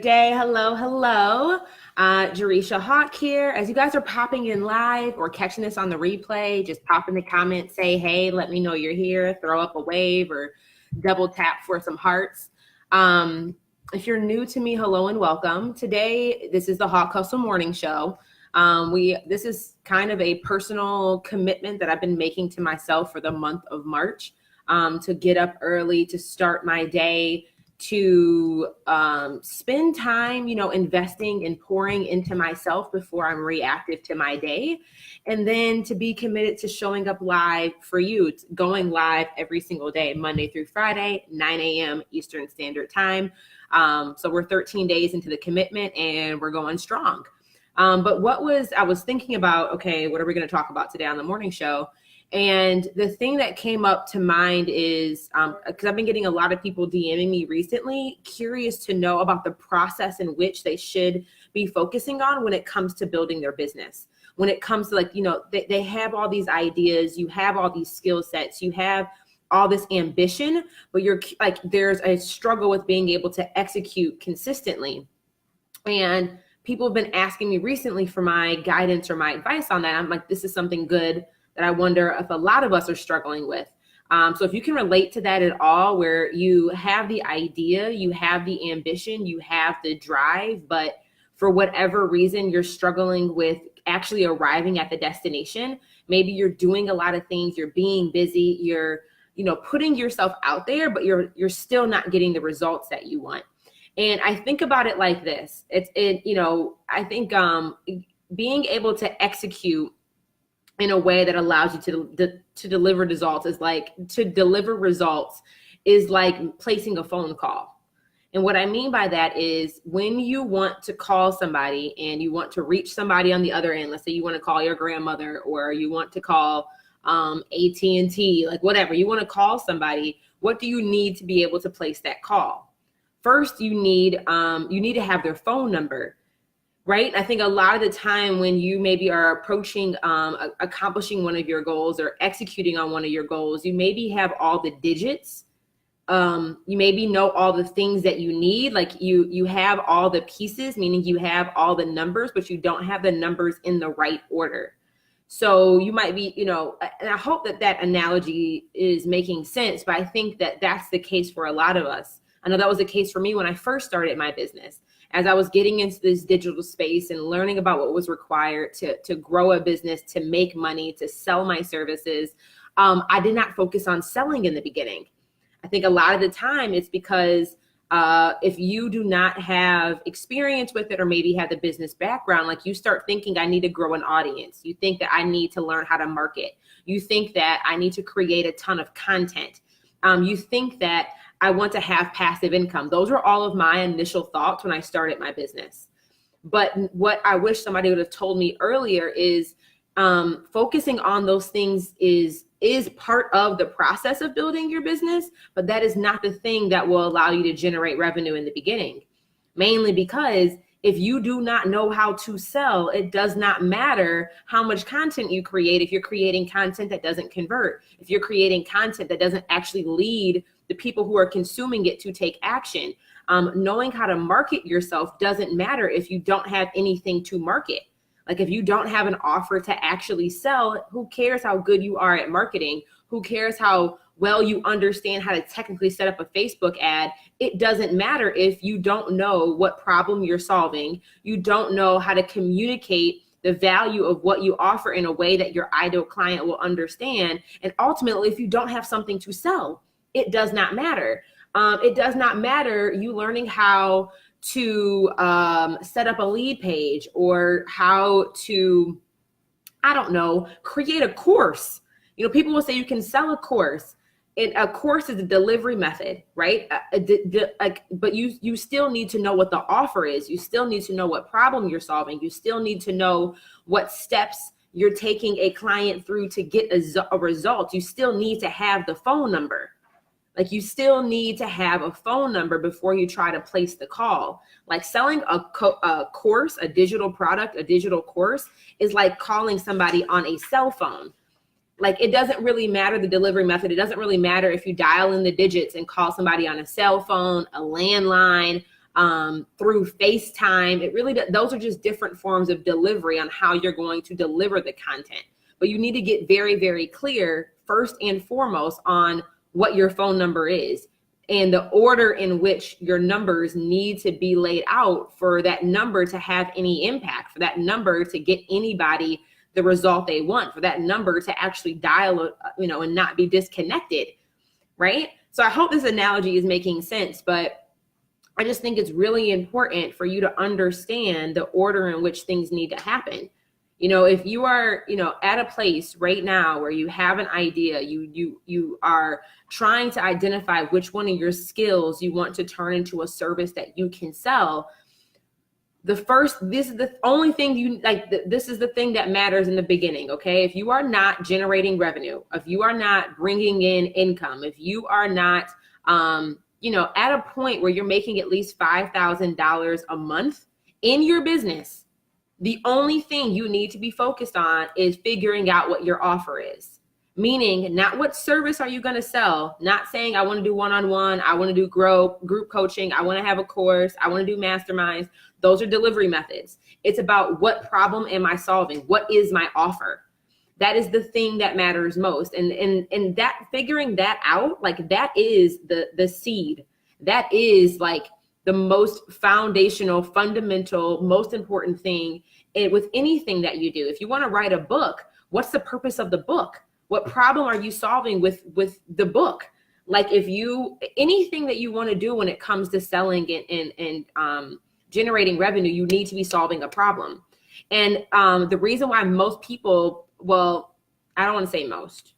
Day. Hello, hello. Jerisha Hawk here. As you guys are popping in live or catching this on the replay, just pop in the comments, say, hey, let me know you're here, throw up a wave or double tap for some hearts. If you're new to me, hello and welcome. Today, this is the Hawk Hustle Morning Show. This is kind of a personal commitment that I've been making to myself for the month of March, to get up early, to start my day, to spend time, investing and pouring into myself before I'm reactive to my day. And then to be committed to showing up live for you, going live every single day, Monday through Friday, 9 a.m. Eastern Standard Time. So we're 13 days into the commitment and we're going strong. But I was thinking about, okay, what are we going to talk about today on the morning show? And the thing that came up to mind is, because I've been getting a lot of people DMing me recently, curious to know about the process in which they should be focusing on when it comes to building their business. When it comes to they have all these ideas, you have all these skill sets, you have all this ambition, but there's a struggle with being able to execute consistently. And people have been asking me recently for my guidance or my advice on that. I'm like, this is something good that I wonder if a lot of us are struggling with. So if you can relate to that at all, where you have the idea, you have the ambition, you have the drive, but for whatever reason, you're struggling with actually arriving at the destination. Maybe you're doing a lot of things, you're being busy, you're, putting yourself out there, but you're still not getting the results that you want. And I think about it like this. I think being able to execute in a way that allows you to deliver results is like placing a phone call. And what I mean by that is when you want to call somebody and you want to reach somebody on the other end, let's say you want to call your grandmother or you want to call AT&T, like whatever, you want to call somebody, what do you need to be able to place that call? First, you need to have their phone number. Right? I think a lot of the time when you maybe are approaching, accomplishing one of your goals or executing on one of your goals, you maybe have all the digits. You maybe know all the things that you need. Like you have all the pieces, meaning you have all the numbers, but you don't have the numbers in the right order. So you might be, and I hope that analogy is making sense, but I think that that's the case for a lot of us. I know that was the case for me when I first started my business. As I was getting into this digital space and learning about what was required to grow a business, to make money, to sell my services, I did not focus on selling in the beginning. I think a lot of the time it's because if you do not have experience with it or maybe have the business background, like you start thinking I need to grow an audience. You think that I need to learn how to market. You think that I need to create a ton of content. You think that I want to have passive income. Those were all of my initial thoughts when I started my business. But what I wish somebody would have told me earlier is focusing on those things is part of the process of building your business, but that is not the thing that will allow you to generate revenue in the beginning. Mainly because if you do not know how to sell, it does not matter how much content you create if you're creating content that doesn't convert, if you're creating content that doesn't actually lead the people who are consuming it to take action. Knowing how to market yourself doesn't matter if you don't have anything to market. Like if you don't have an offer to actually sell, who cares how good you are at marketing? Who cares how well you understand how to technically set up a Facebook ad? It doesn't matter if you don't know what problem you're solving. You don't know how to communicate the value of what you offer in a way that your ideal client will understand. And ultimately, if you don't have something to sell, it does not matter. It does not matter you learning how to set up a lead page or how to, create a course. People will say you can sell a course. A course is a delivery method, right? But you still need to know what the offer is. You still need to know what problem you're solving. You still need to know what steps you're taking a client through to get a result. You still need to have the phone number. Like you still need to have a phone number before you try to place the call. Like selling a course, a digital product, a digital course is like calling somebody on a cell phone. Like it doesn't really matter the delivery method. It doesn't really matter if you dial in the digits and call somebody on a cell phone, a landline, through FaceTime. It really, those are just different forms of delivery on how you're going to deliver the content. But you need to get very, very clear first and foremost on what your phone number is and the order in which your numbers need to be laid out for that number to have any impact, for that number to get anybody the result they want, for that number to actually dial, and not be disconnected, right? So I hope this analogy is making sense, but I just think it's really important for you to understand the order in which things need to happen. If you are, at a place right now where you have an idea, you are trying to identify which one of your skills you want to turn into a service that you can sell. This is the only thing this is the thing that matters in the beginning. Okay. If you are not generating revenue, if you are not bringing in income, if you are not, at a point where you're making at least $5,000 a month in your business, the only thing you need to be focused on is figuring out what your offer is. Meaning, not what service are you going to sell, not saying I want to do one-on-one, I want to do group coaching, I want to have a course, I want to do masterminds. Those are delivery methods. It's about what problem am I solving? What is my offer? That is the thing that matters most. And that figuring that out, that is the seed. That is the most foundational, fundamental, most important thing with anything that you do. If you want to write a book, what's the purpose of the book? What problem are you solving with the book? Anything that you want to do when it comes to selling and generating revenue, you need to be solving a problem. And the reason why most people, I don't want to say most,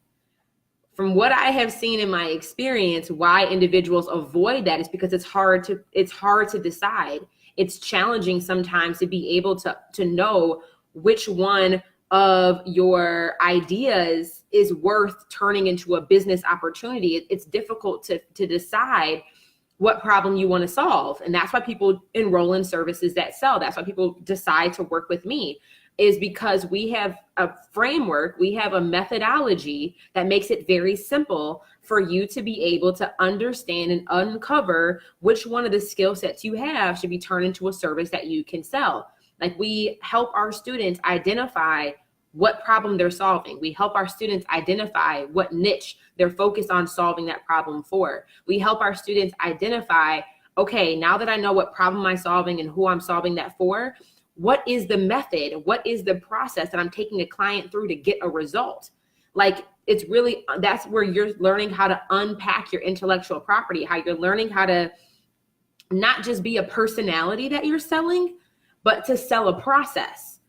from what I have seen in my experience, why individuals avoid that is because it's hard to decide. It's challenging sometimes to be able to know which one of your ideas is worth turning into a business opportunity. It's difficult to decide what problem you want to solve. And that's why people enroll in services that sell. That's why people decide to work with me, is because we have a framework, we have a methodology that makes it very simple for you to be able to understand and uncover which one of the skill sets you have should be turned into a service that you can sell. We help our students identify what problem they're solving. We help our students identify what niche they're focused on solving that problem for. We help our students identify, okay, now that I know what problem I'm solving and who I'm solving that for, what is the method? What is the process that I'm taking a client through to get a result? It's really, that's where you're learning how to unpack your intellectual property, how you're learning how to not just be a personality that you're selling, but to sell a process.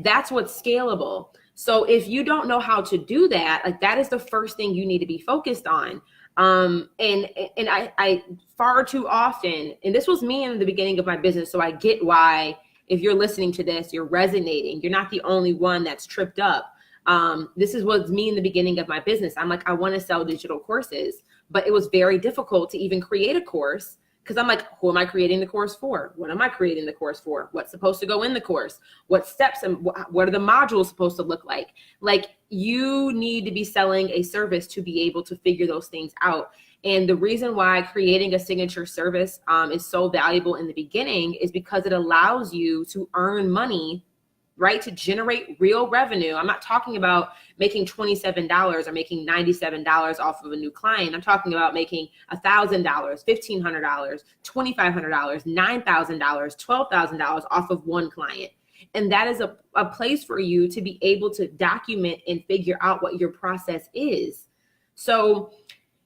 That's what's scalable. So if you don't know how to do that, that is the first thing you need to be focused on. And I far too often, and this was me in the beginning of my business, so I get why if you're listening to this, you're resonating. You're not the only one that's tripped up. This is what's me in the beginning of my business. I'm I want to sell digital courses, but it was very difficult to even create a course because I'm who am I creating the course for? What am I creating the course for? What's supposed to go in the course? What steps and what are the modules supposed to look like? You need to be selling a service to be able to figure those things out. And the reason why creating a signature service is so valuable in the beginning is because it allows you to earn money, right? To generate real revenue. I'm not talking about making $27 or making $97 off of a new client. I'm talking about making $1,000, $1,500, $2,500, $9,000, $12,000 off of one client. And that is a place for you to be able to document and figure out what your process is. So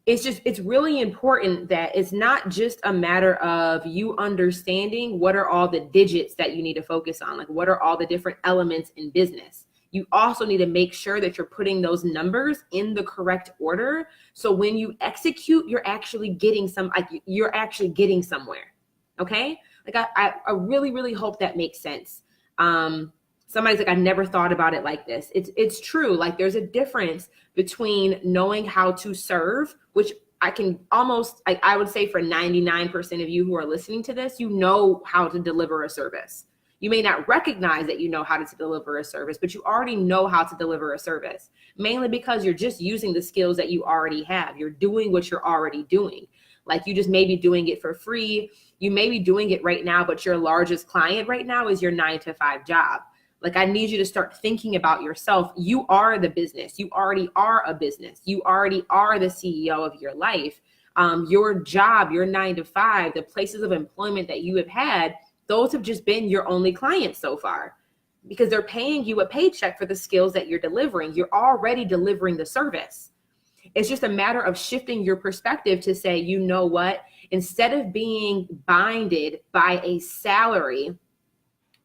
it's really important that it's not just a matter of you understanding what are all the digits that you need to focus on, what are all the different elements in business. You also need to make sure that you're putting those numbers in the correct order. So when you execute, you're actually getting somewhere. Okay. I really, really hope that makes sense. Somebody's I never thought about it like this. It's true. There's a difference between knowing how to serve, which I can almost, I would say for 99% of you who are listening to this, you know how to deliver a service. You may not recognize that you know how to deliver a service, but you already know how to deliver a service, mainly because you're just using the skills that you already have. You're doing what you're already doing. Like you just may be doing it for free. You may be doing it right now, but your largest client right now is your 9-to-5 job. Like I need you to start thinking about yourself. You are the business. You already are a business. You already are the CEO of your life. Your job, your 9-to-5, the places of employment that you have had, those have just been your only clients so far because they're paying you a paycheck for the skills that you're delivering. You're already delivering the service. It's just a matter of shifting your perspective to say, you know what, instead of being binded by a salary,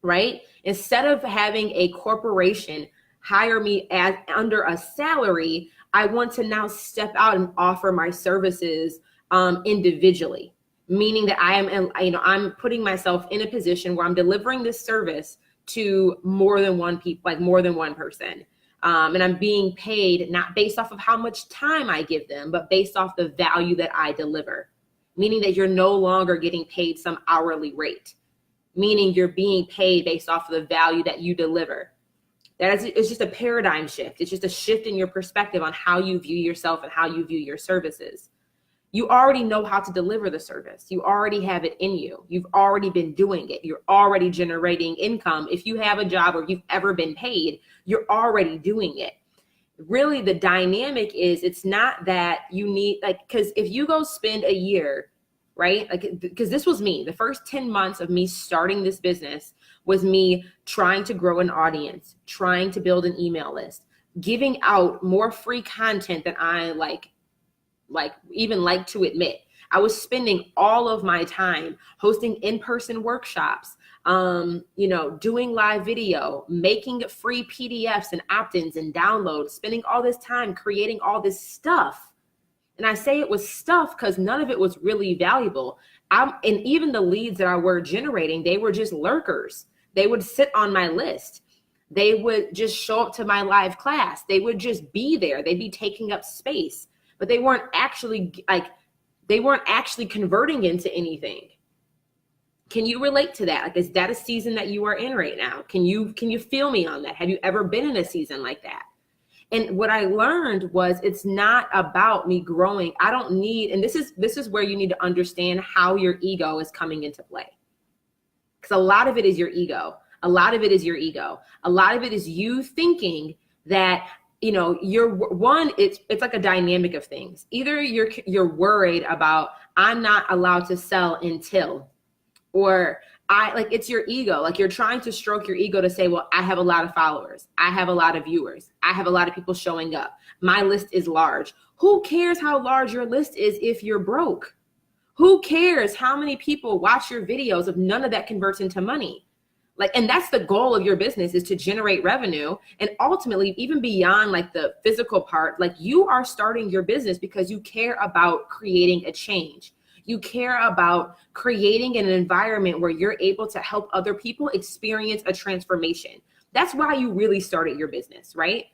right? Instead of having a corporation hire me as under a salary, I want to now step out and offer my services individually, meaning that I'm putting myself in a position where I'm delivering this service to more than one person. And I'm being paid not based off of how much time I give them, but based off the value that I deliver, meaning that you're no longer getting paid some hourly rate, meaning you're being paid based off of the value that you deliver. It's just a paradigm shift. It's just a shift in your perspective on how you view yourself and how you view your services. You already know how to deliver the service. You already have it in you. You've already been doing it. You're already generating income. If you have a job or you've ever been paid, you're already doing it. Really, the dynamic is it's not that you need, because if you go spend a year, right? Because this was me. The first 10 months of me starting this business was me trying to grow an audience, trying to build an email list, giving out more free content than I even like to admit. I was spending all of my time hosting in-person workshops, doing live video, making free PDFs and opt-ins and downloads, spending all this time creating all this stuff. And I say it was stuff because none of it was really valuable. And even the leads that I were generating, they were just lurkers. They would sit on my list. They would just show up to my live class. They would just be there. They'd be taking up space, but they weren't actually converting into anything. Can you relate to that? Is that a season that you are in right now? Can you feel me on that? Have you ever been in a season like that? And what I learned was it's not about me growing. I don't need, and this is where you need to understand how your ego is coming into play. Because a lot of it is your ego. A lot of it is you thinking that, it's like a dynamic of things. Either you're worried about, I'm not allowed to sell until, or it's your ego. Like you're trying to stroke your ego to say, well, I have a lot of followers. I have a lot of viewers. I have a lot of people showing up. My list is large. Who cares how large your list is if you're broke? Who cares how many people watch your videos if none of that converts into money? And that's the goal of your business, is to generate revenue. And ultimately, even beyond the physical part, you are starting your business because you care about creating a change. You care about creating an environment where you're able to help other people experience a transformation. That's why you really started your business, right?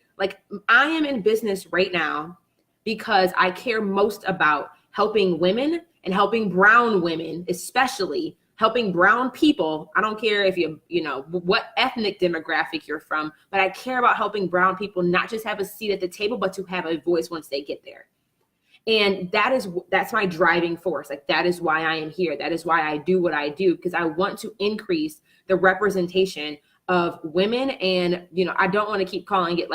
I am in business right now because I care most about helping women and helping brown women, especially helping brown people. I don't care if what ethnic demographic you're from, but I care about helping brown people not just have a seat at the table, but to have a voice once they get there. And that's my driving force. That is why I am here. That is why I do what I do, because I want to increase the representation of women. And, I don't want to keep calling it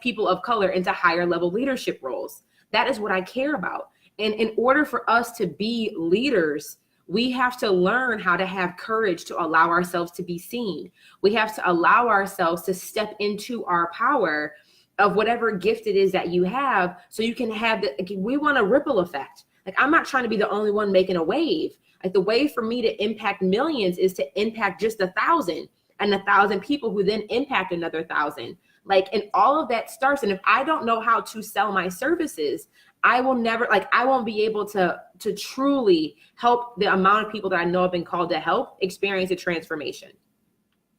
people of color into higher level leadership roles. That is what I care about. And in order for us to be leaders, we have to learn how to have courage to allow ourselves to be seen. We have to allow ourselves to step into our power of whatever gift it is that you have, so you can have we want a ripple effect. I'm not trying to be the only one making a wave. The way for me to impact millions is to impact just 1,000, and 1,000 people who then impact another 1,000. And all of that starts. And if I don't know how to sell my services, I will never, I won't be able to truly help the amount of people that I know have been called to help experience a transformation.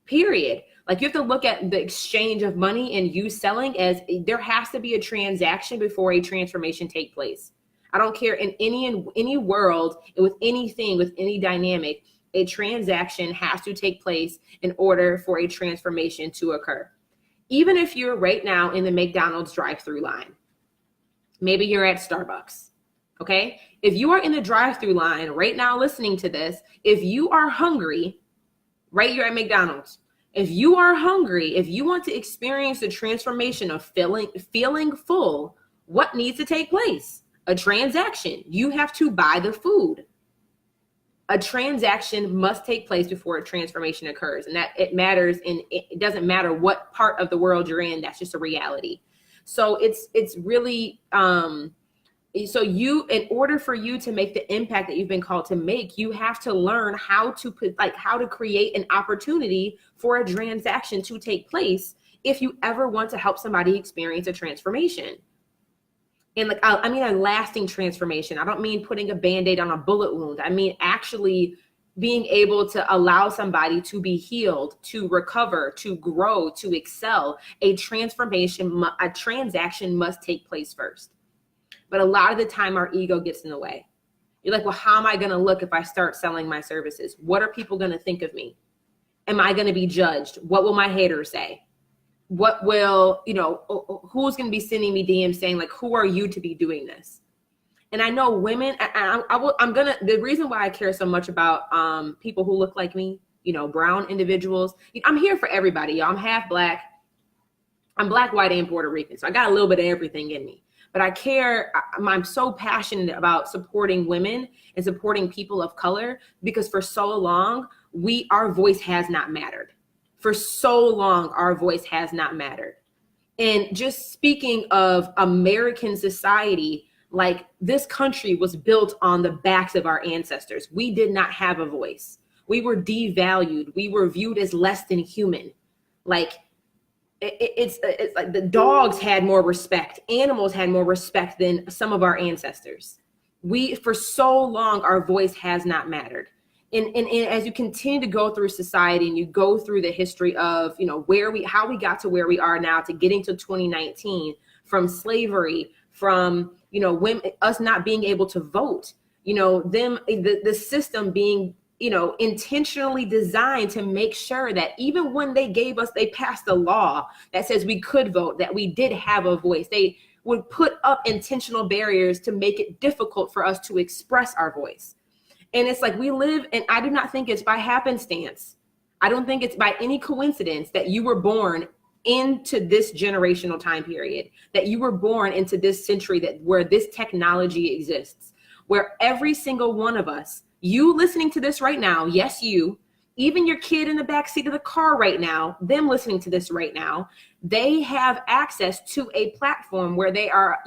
Period. You have to look at the exchange of money and you selling as there has to be a transaction before a transformation take place. I don't care in any world, with anything, with any dynamic, a transaction has to take place in order for a transformation to occur. Even if you're right now in the McDonald's drive-through line, maybe you're at Starbucks. Okay. If you are in the drive-through line right now listening to this, if you are hungry, right, you're at McDonald's. If you are hungry, if you want to experience the transformation of feeling full, what needs to take place? A transaction. You have to buy the food. A transaction must take place before a transformation occurs. And that it matters, and it doesn't matter what part of the world you're in, that's just a reality. So it's really, so in order for you to make the impact that you've been called to make, you have to learn how to create an opportunity for a transaction to take place if you ever want to help somebody experience a transformation. And I mean a lasting transformation. I don't mean putting a Band-Aid on a bullet wound. I mean actually being able to allow somebody to be healed, to recover, to grow, to excel. A transaction must take place first. But a lot of the time our ego gets in the way. You're like, well, how am I going to look if I start selling my services? What are people going to think of me? Am I going to be judged? What will my haters say? What will, who's going to be sending me DMs saying like, who are you to be doing this? And I know women, the reason why I care so much about people who look like me, brown individuals, I'm here for everybody. Y'all. I'm half black. I'm black, white, and Puerto Rican. So I got a little bit of everything in me. But I care, I'm so passionate about supporting women and supporting people of color because for so long, our voice has not mattered. For so long, our voice has not mattered. And just speaking of American society, like this country was built on the backs of our ancestors. We did not have a voice. We were devalued. We were viewed as less than human. Like, it's like the dogs had more respect. Animals had more respect than some of our ancestors. For so long, our voice has not mattered. And as you continue to go through society and you go through the history of, how we got to where we are now to getting to 2019, from slavery, from, women, us not being able to vote, the system being, intentionally designed to make sure that even when they passed a law that says we could vote, that we did have a voice, they would put up intentional barriers to make it difficult for us to express our voice. And it's like we live, and I do not think it's by happenstance. I don't think it's by any coincidence that you were born into this generational time period, that you were born into this century where this technology exists, where every single one of us, you listening to this right now, yes, you, even your kid in the backseat of the car right now, them listening to this right now, they have access to a platform where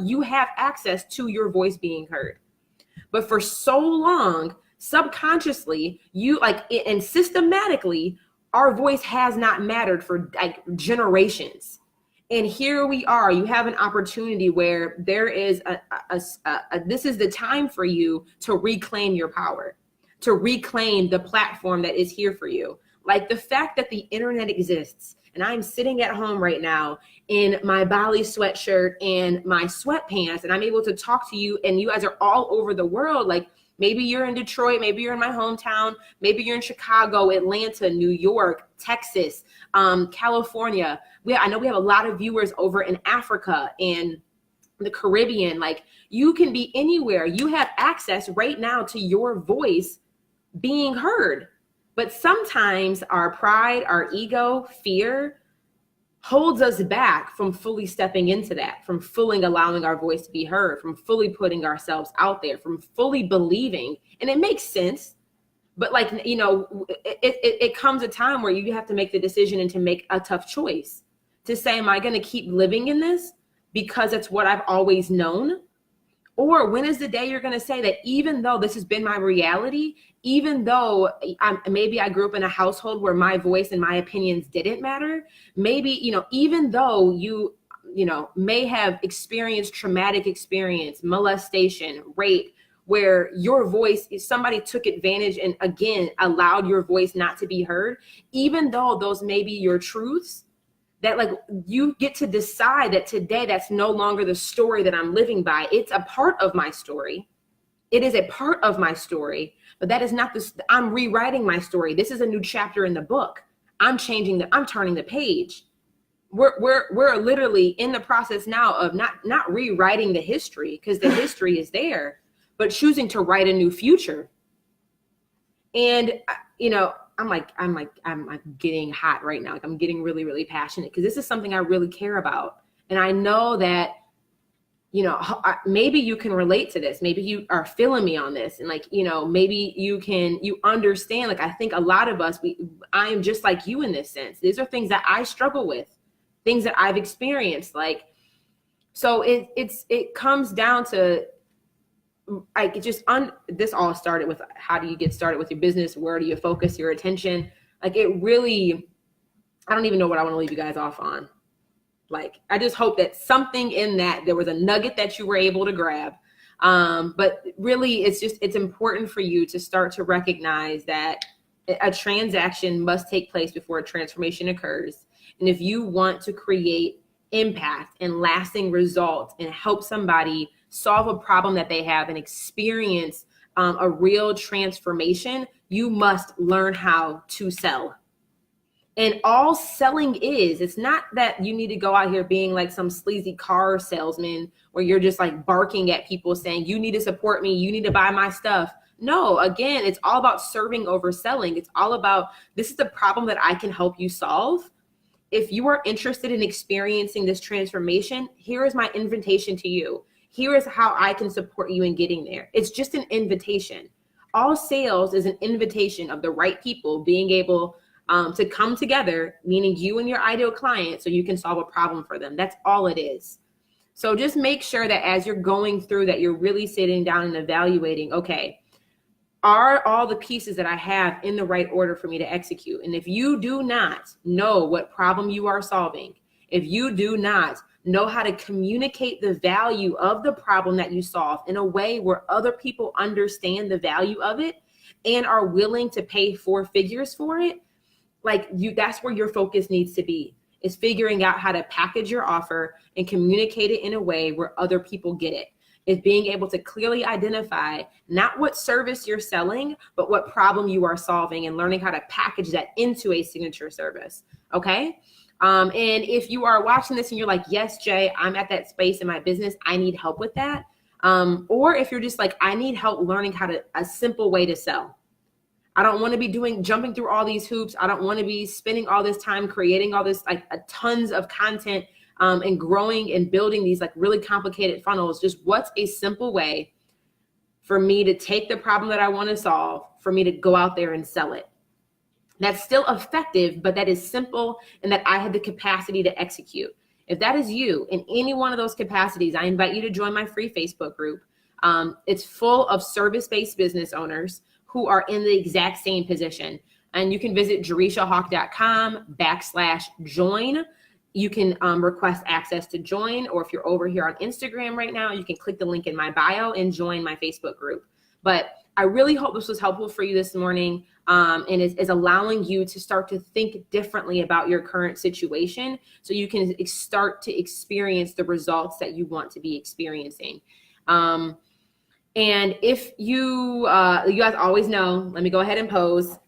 you have access to your voice being heard. But for so long, subconsciously, and systematically, our voice has not mattered for generations. And here we are, you have an opportunity where there is this is the time for you to reclaim your power, to reclaim the platform that is here for you. Like the fact that the internet exists, and I'm sitting at home right now in my Bali sweatshirt and my sweatpants, and I'm able to talk to you, and you guys are all over the world. Like maybe you're in Detroit, maybe you're in my hometown, maybe you're in Chicago, Atlanta, New York, Texas, California. I know we have a lot of viewers over in Africa and the Caribbean. Like you can be anywhere. You have access right now to your voice being heard. But sometimes our pride, our ego, fear holds us back from fully stepping into that, from fully allowing our voice to be heard, from fully putting ourselves out there, from fully believing. And it makes sense. But it comes a time where you have to make the decision and to make a tough choice to say, am I going to keep living in this because it's what I've always known? Or when is the day you're going to say that even though this has been my reality, even though maybe I grew up in a household where my voice and my opinions didn't matter, maybe, even though you may have experienced traumatic experience, molestation, rape, where your voice, somebody took advantage and again, allowed your voice not to be heard, even though those may be your truths, that you get to decide that today that's no longer the story that I'm living by. It's a part of my story. It is a part of my story, but that is not I'm rewriting my story. This is a new chapter in the book. I'm turning the page. We're literally in the process now of not rewriting the history, because the history is there, but choosing to write a new future. And, you know, I'm getting hot right now. Like I'm getting really, really passionate because this is something I really care about. And I know that, you know, maybe you can relate to this. Maybe you are feeling me on this. And like, you know, maybe you understand, like, I think a lot of us, I am just like you in this sense. These are things that I struggle with, things that I've experienced. Like, so it comes down to, like, this all started with, how do you get started with your business? Where do you focus your attention? Like, it really, I don't even know what I want to leave you guys off on. Like, I just hope that something in that, there was a nugget that you were able to grab. But really, it's important for you to start to recognize that a transaction must take place before a transformation occurs. And if you want to create impact and lasting results and help somebody solve a problem that they have and experience a real transformation, you must learn how to sell. And all selling is, it's not that you need to go out here being like some sleazy car salesman where you're just like barking at people saying, you need to support me, you need to buy my stuff. No, again, it's all about serving over selling. It's all about, this is the problem that I can help you solve. If you are interested in experiencing this transformation, here is my invitation to you. Here is how I can support you in getting there. It's just an invitation. All sales is an invitation of the right people being able to come together, meaning you and your ideal client, so you can solve a problem for them. That's all it is. So just make sure that as you're going through that, you're really sitting down and evaluating, okay, are all the pieces that I have in the right order for me to execute? And if you do not know what problem you are solving, if you do not know how to communicate the value of the problem that you solve in a way where other people understand the value of it and are willing to pay 4 figures for it, like that's where your focus needs to be, is figuring out how to package your offer and communicate it in a way where other people get it. Is being able to clearly identify not what service you're selling, but what problem you are solving, and learning how to package that into a signature service. Okay. And if you are watching this and you're like, yes, Jay, I'm at that space in my business, I need help with that. Or if you're just like, I need help learning a simple way to sell. I don't want to be jumping through all these hoops. I don't want to be spending all this time creating all this, like tons of content, and growing and building these like really complicated funnels. Just what's a simple way for me to take the problem that I want to solve, for me to go out there and sell it? That's still effective, but that is simple and that I have the capacity to execute. If that is you in any one of those capacities, I invite you to join my free Facebook group. It's full of service-based business owners who are in the exact same position. And you can visit jerishahawk.com/join. You can request access to join, or if you're over here on Instagram right now, you can click the link in my bio and join my Facebook group. But I really hope this was helpful for you this morning, and is allowing you to start to think differently about your current situation so you can start to experience the results that you want to be experiencing. And if you guys always know, let me go ahead and pose.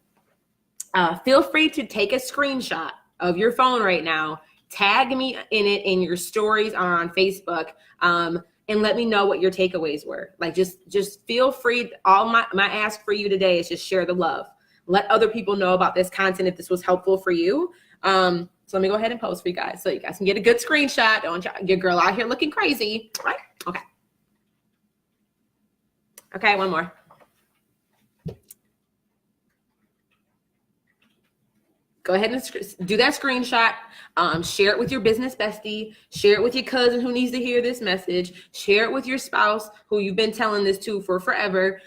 Feel free to take a screenshot of your phone right now, tag me in it in your stories or on Facebook, and let me know what your takeaways were. Like, just feel free. All my ask for you today is just share the love. Let other people know about this content if this was helpful for you. So let me go ahead and post for you guys so you guys can get a good screenshot. Don't your girl out here looking crazy, right? Okay. Okay, one more. Go ahead and do that screenshot. Share it with your business bestie. Share it with your cousin who needs to hear this message. Share it with your spouse who you've been telling this to for forever.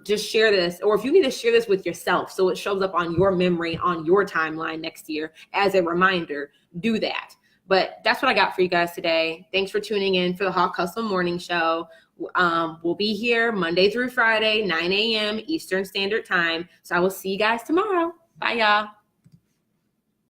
Just share this. Or if you need to share this with yourself so it shows up on your memory, on your timeline next year as a reminder, do that. But that's what I got for you guys today. Thanks for tuning in for the Hawk Hustle Morning Show. We'll be here Monday through Friday, 9 a.m. Eastern Standard Time. So I will see you guys tomorrow. Bye, y'all.